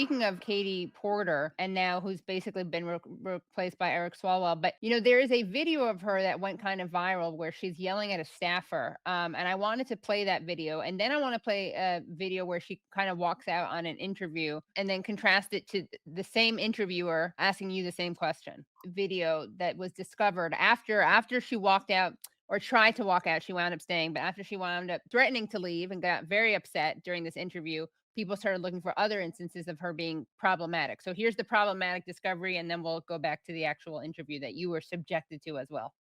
Speaking of Katie Porter, and now who's basically been replaced by Eric Swalwell, but there is a video of her that went kind of viral where she's yelling at a staffer. And I wanted to play that video, and then I want to play a video where she kind of walks out on an interview, and then contrast it to the same interviewer asking you the same question. Video that was discovered after she walked out or tried to walk out. She wound up staying, but after she wound up threatening to leave and got very upset during this interview, people started looking for other instances of her being problematic. So here's the problematic discovery, and then we'll go back to the actual interview that you were subjected to as well.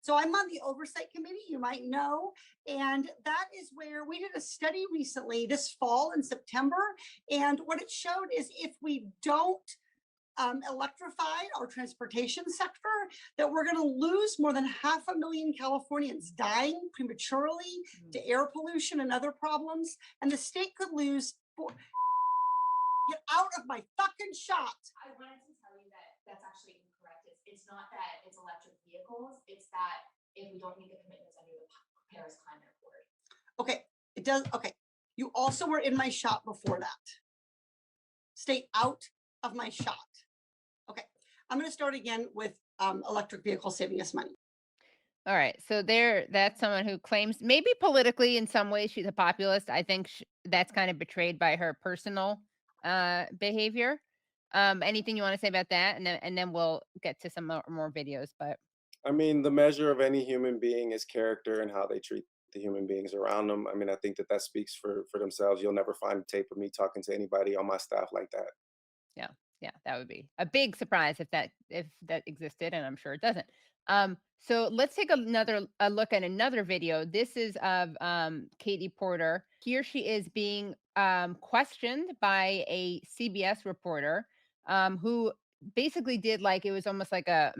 So I'm on the oversight committee, you might know, and that is where we did a study recently this fall in September. And what it showed is if we don't electrify our transportation sector, that we're going to lose more than 500,000 Californians dying prematurely to air pollution and other problems. And the state could lose. Get out of my fucking shot. I wanted to tell you that that's actually incorrect. It's not that it's electric vehicles. It's that if we don't meet the commitments under the Paris Climate Accord. Okay, it does. Okay, you also were in my shot before that. Stay out of my shot. Okay, I'm going to start again with electric vehicles saving us money. All right. So that's someone who claims maybe politically in some ways she's a populist. I think that's kind of betrayed by her personal behavior. Anything you want to say about that? And then we'll get to some more videos. But I mean, the measure of any human being is character and how they treat the human beings around them. I mean, I think that speaks for themselves. You'll never find a tape of me talking to anybody on my staff like that. yeah, that would be a big surprise if that existed, and I'm sure it doesn't. So let's take a look at another video. This is of Katie Porter. Here she is being questioned by a CBS reporter who basically did like it was almost like a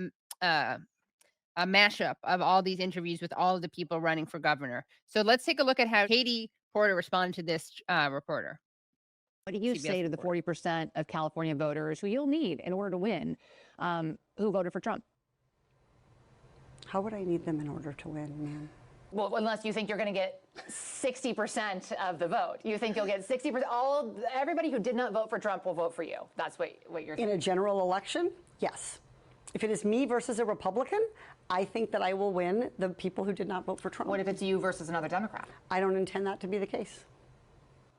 mashup of all these interviews with all of the people running for governor. So let's take a look at how Katie Porter responded to this reporter. What do you say to the 40% of California voters who you'll need in order to win, who voted for Trump? How would I need them in order to win, man? Well, unless you think you're going to get 60% of the vote. You think you'll get 60%. Everybody who did not vote for Trump will vote for you. That's what you're saying. In a general election, yes. If it is me versus a Republican, I think that I will win the people who did not vote for Trump. What if it's you versus another Democrat? I don't intend that to be the case.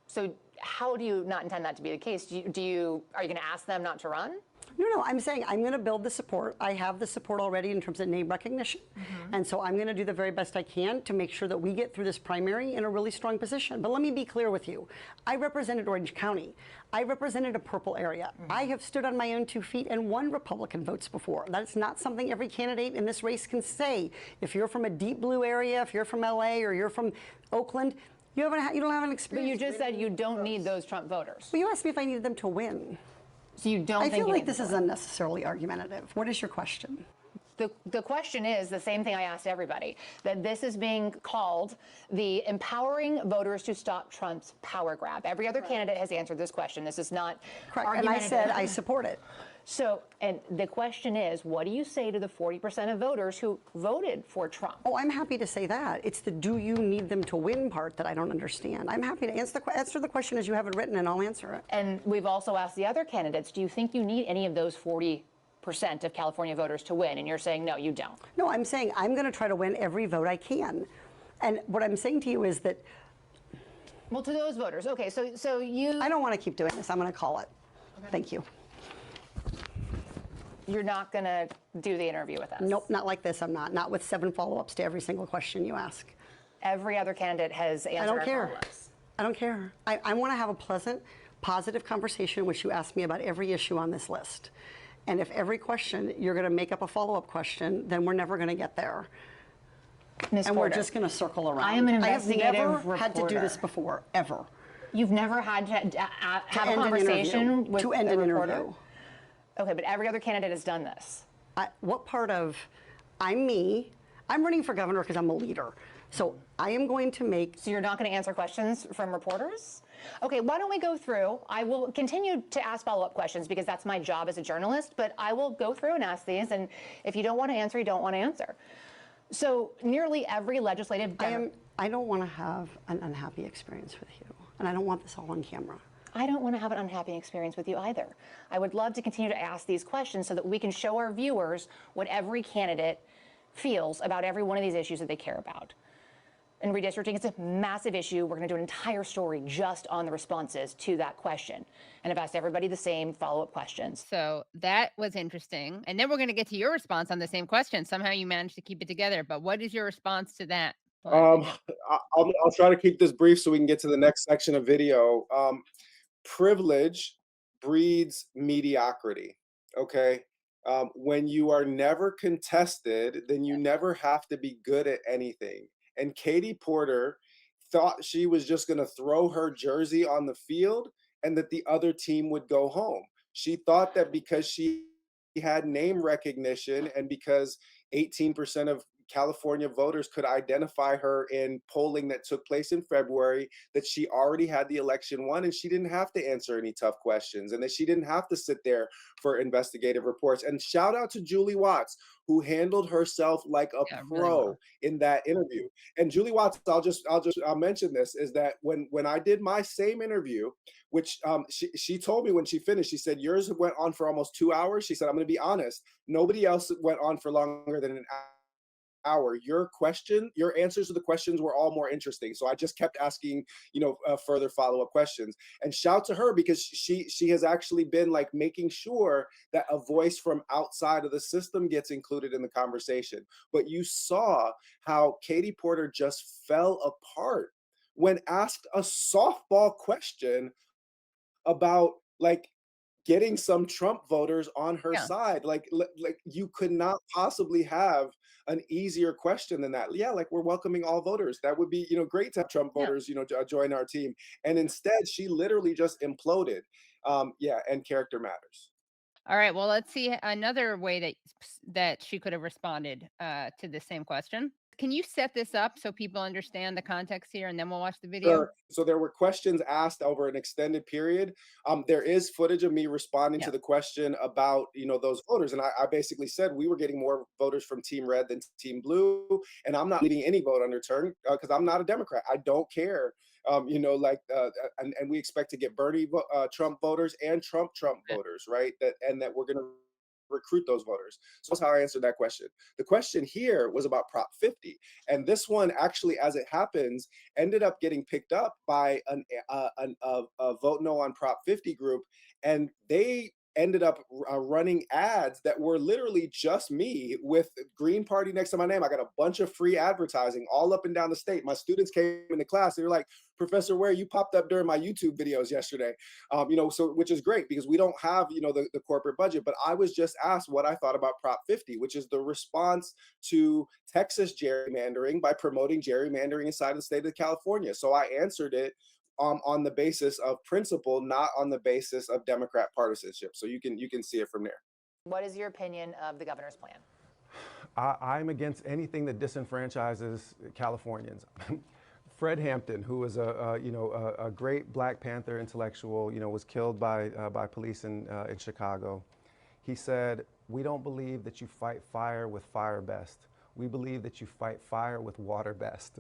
So how do you not intend that to be the case? Are you going to ask them not to run? No, I'm saying I'm going to build the support. I have the support already in terms of name recognition. And so I'm going to do the very best I can to make sure that we get through this primary in a really strong position. But let me be clear with you. I represented Orange County. I represented a purple area. I have stood on my own 2 feet and won Republican votes before. That's not something every candidate in this race can say. If you're from a deep blue area, if you're from LA or you're from Oakland, you don't have an experience. But you just said you don't need those Trump voters. Well, you asked me if I needed them to win. So you don't I think feel like this is unnecessarily argumentative. What is your question? The question is the same thing I asked everybody, that this is being called the empowering voters to stop Trump's power grab. Every other candidate has answered this question. This is not Correct. And I said I support it. So, and the question is, what do you say to the 40% of voters who voted for Trump? Oh, I'm happy to say that. It's the do you need them to win part that I don't understand. I'm happy to answer the question as you have it written, and I'll answer it. And we've also asked the other candidates, do you think you need any of those 40% of California voters to win? And you're saying, no, you don't. No, I'm saying I'm going to try to win every vote I can. And what I'm saying to you is that... Well, to those voters, okay, so you... I don't want to keep doing this. I'm going to call it. Okay. Thank you. You're not going to do the interview with us? Nope, not like this. I'm not. Not with 7 follow-ups to every single question you ask. Every other candidate has answered our follow-ups. I don't care. I want to have a pleasant, positive conversation in which you ask me about every issue on this list. And if every question you're going to make up a follow-up question, then we're never going to get there. Ms. And Porter, we're just going to circle around. I am an investigative I have never reporter. had to do this before, ever. You've never had to have a conversation with to end an reporter? interview. Okay, but every other candidate has done this. What part of, I'm me, I'm running for governor because I'm a leader. So I am going to make... So you're not going to answer questions from reporters? Okay, why don't we go through? I will continue to ask follow-up questions because that's my job as a journalist, but I will go through and ask these, and if you don't want to answer, you don't want to answer. So nearly every legislative... I don't want to have an unhappy experience with you, and I don't want this all on camera. I don't want to have an unhappy experience with you either. I would love to continue to ask these questions so that we can show our viewers what every candidate feels about every one of these issues that they care about. And redistricting, it's a massive issue. We're going to do an entire story just on the responses to that question. And I've asked everybody the same follow-up questions. So that was interesting. And then we're going to get to your response on the same question. Somehow you managed to keep it together. But what is your response to that? Um, I'll try to keep this brief so we can get to the next section of video. Privilege breeds mediocrity. Okay. When you are never contested, then you never have to be good at anything. And Katie Porter thought she was just going to throw her jersey on the field and that the other team would go home. She thought that because she had name recognition and because 18% of California voters could identify her in polling that took place in February, that she already had the election won and she didn't have to answer any tough questions and that she didn't have to sit there for investigative reports. And shout out to Julie Watts, who handled herself like a Yeah, really pro well. in that interview. And Julie Watts, I'll mention this, is that when I did my same interview, which she told me when she finished, she said, yours went on for almost 2 hours. She said, I'm going to be honest, nobody else went on for longer than an hour. Your answers to the questions were all more interesting. So I just kept asking, further follow-up questions. And shout to her because she has actually been like making sure that a voice from outside of the system gets included in the conversation. But you saw how Katie Porter just fell apart when asked a softball question about like getting some Trump voters on her Yeah. side. Like you could not possibly have an easier question than that. Yeah, like we're welcoming all voters. That would be, great to have Trump Yeah. voters, join our team. And instead, she literally just imploded. Yeah, and character matters. All right. Well, let's see another way that she could have responded to the same question. Can you set this up so people understand the context here, and then we'll watch the video? Sure. So there were questions asked over an extended period. There is footage of me responding Yeah. to the question about, those voters. And I basically said we were getting more voters from Team Red than Team Blue. And I'm not leaving any vote unturned because I'm not a Democrat. I don't care. And we expect to get Bernie Trump voters and Trump voters, right? That we're going to recruit those voters. So that's how I answered that question. The question here was about Prop 50. And this one actually, as it happens, ended up getting picked up by a Vote No on Prop 50 group. And they ended up running ads that were literally just me with Green Party next to my name. I got a bunch of free advertising all up and down the state. My students came into class. They were like, Professor Ware, you popped up during my YouTube videos yesterday. So which is great because we don't have, the corporate budget. But I was just asked what I thought about Prop 50, which is the response to Texas gerrymandering by promoting gerrymandering inside the state of California. So I answered it on the basis of principle, not on the basis of Democrat partisanship. So you can see it from there. What is your opinion of the governor's plan? I'm against anything that disenfranchises Californians. Fred Hampton, who was a great Black Panther intellectual, was killed by police in Chicago. He said, "We don't believe that you fight fire with fire best. We believe that you fight fire with water best."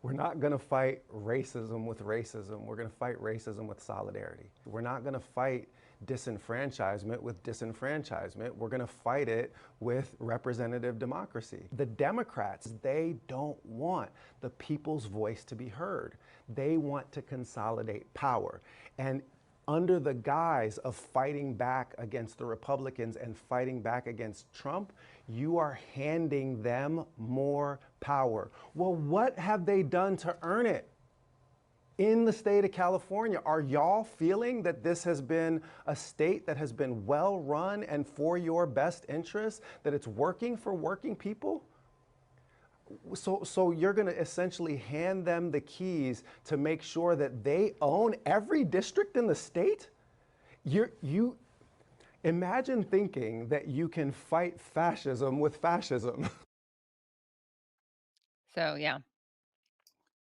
We're not going to fight racism with racism. We're going to fight racism with solidarity. We're not going to fight disenfranchisement with disenfranchisement. We're going to fight it with representative democracy. The Democrats, they don't want the people's voice to be heard. They want to consolidate power. And under the guise of fighting back against the Republicans and fighting back against Trump, you are handing them more power. Well, what have they done to earn it? In the state of California, are y'all feeling that this has been a state that has been well run and for your best interest, that it's working for working people? So you're going to essentially hand them the keys to make sure that they own every district in the state? You imagine thinking that you can fight fascism with fascism. So yeah.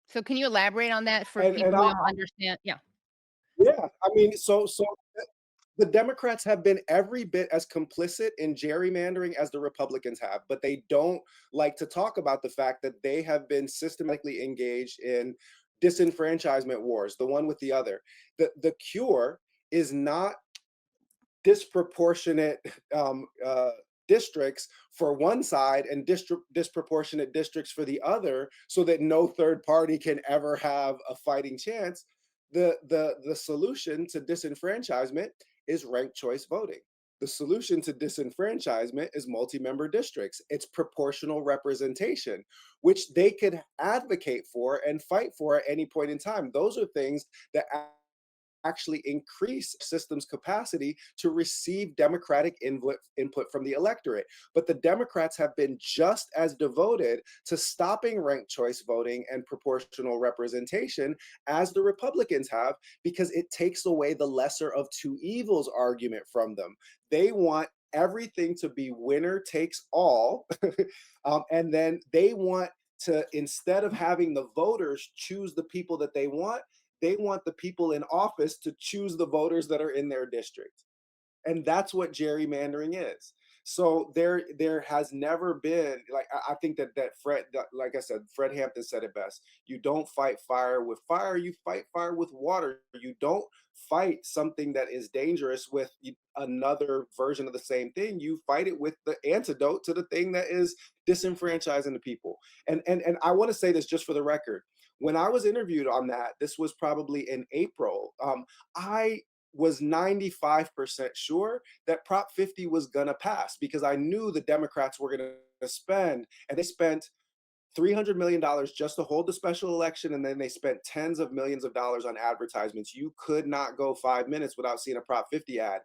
So can you elaborate on that for And people and who I, don't understand? Yeah. yeah, I mean, so the Democrats have been every bit as complicit in gerrymandering as the Republicans have, but they don't like to talk about the fact that they have been systematically engaged in disenfranchisement wars, the one with the other. The cure is not disproportionate districts for one side and disproportionate districts for the other, so that no third party can ever have a fighting chance. The solution to disenfranchisement is ranked choice voting. The solution to disenfranchisement is multi-member districts. It's proportional representation, which they could advocate for and fight for at any point in time. Those are things that actually increase systems capacity to receive democratic input from the electorate. But the Democrats have been just as devoted to stopping ranked choice voting and proportional representation as the Republicans have, because it takes away the lesser of two evils argument from them. They want everything to be winner takes all. And then they want to, instead of having the voters choose the people that they want the people in office to choose the voters that are in their district. And that's what gerrymandering is. So there has never been, like, I think that Fred, like I said, Fred Hampton said it best. You don't fight fire with fire, you fight fire with water. You don't fight something that is dangerous with another version of the same thing. You fight it with the antidote to the thing that is disenfranchising the people. And I want to say this just for the record. When I was interviewed on that, this was probably in April, I was 95% sure that Prop 50 was going to pass, because I knew the Democrats were going to spend, and they spent $300 million just to hold the special election, and then they spent tens of millions of dollars on advertisements. You could not go 5 minutes without seeing a Prop 50 ad.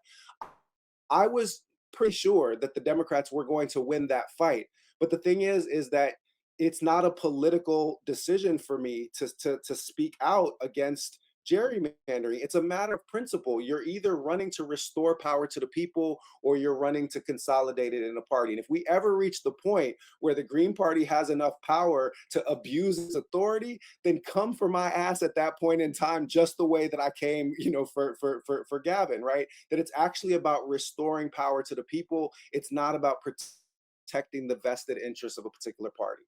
I was pretty sure that the Democrats were going to win that fight. But the thing is that it's not a political decision for me to speak out against gerrymandering. It's a matter of principle. You're either running to restore power to the people, or you're running to consolidate it in a party. And if we ever reach the point where the Green Party has enough power to abuse its authority, then come for my ass at that point in time, just the way that I came, for Gavin, right? That it's actually about restoring power to the people. It's not about protecting the vested interests of a particular party.